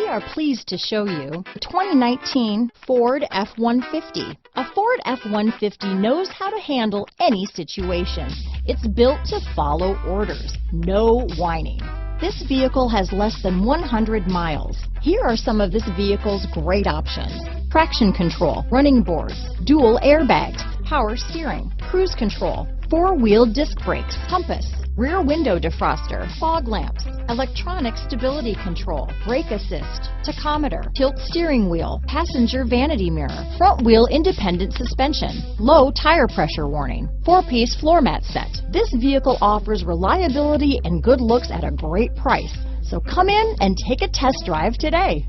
are pleased to show you the 2019 Ford F-150. A Ford F-150 knows how to handle any situation. It's built to follow orders, no whining. This vehicle has less than 100 miles. Here are some of this vehicle's great options: traction control, running boards, dual airbags, power steering, cruise control, four-wheel disc brakes, compass, rear window defroster, fog lamps, electronic stability control, brake assist, tachometer, tilt steering wheel, passenger vanity mirror, front wheel independent suspension, low tire pressure warning, 4-piece floor mat set. This vehicle offers reliability and good looks at a great price. So come in and take a test drive today.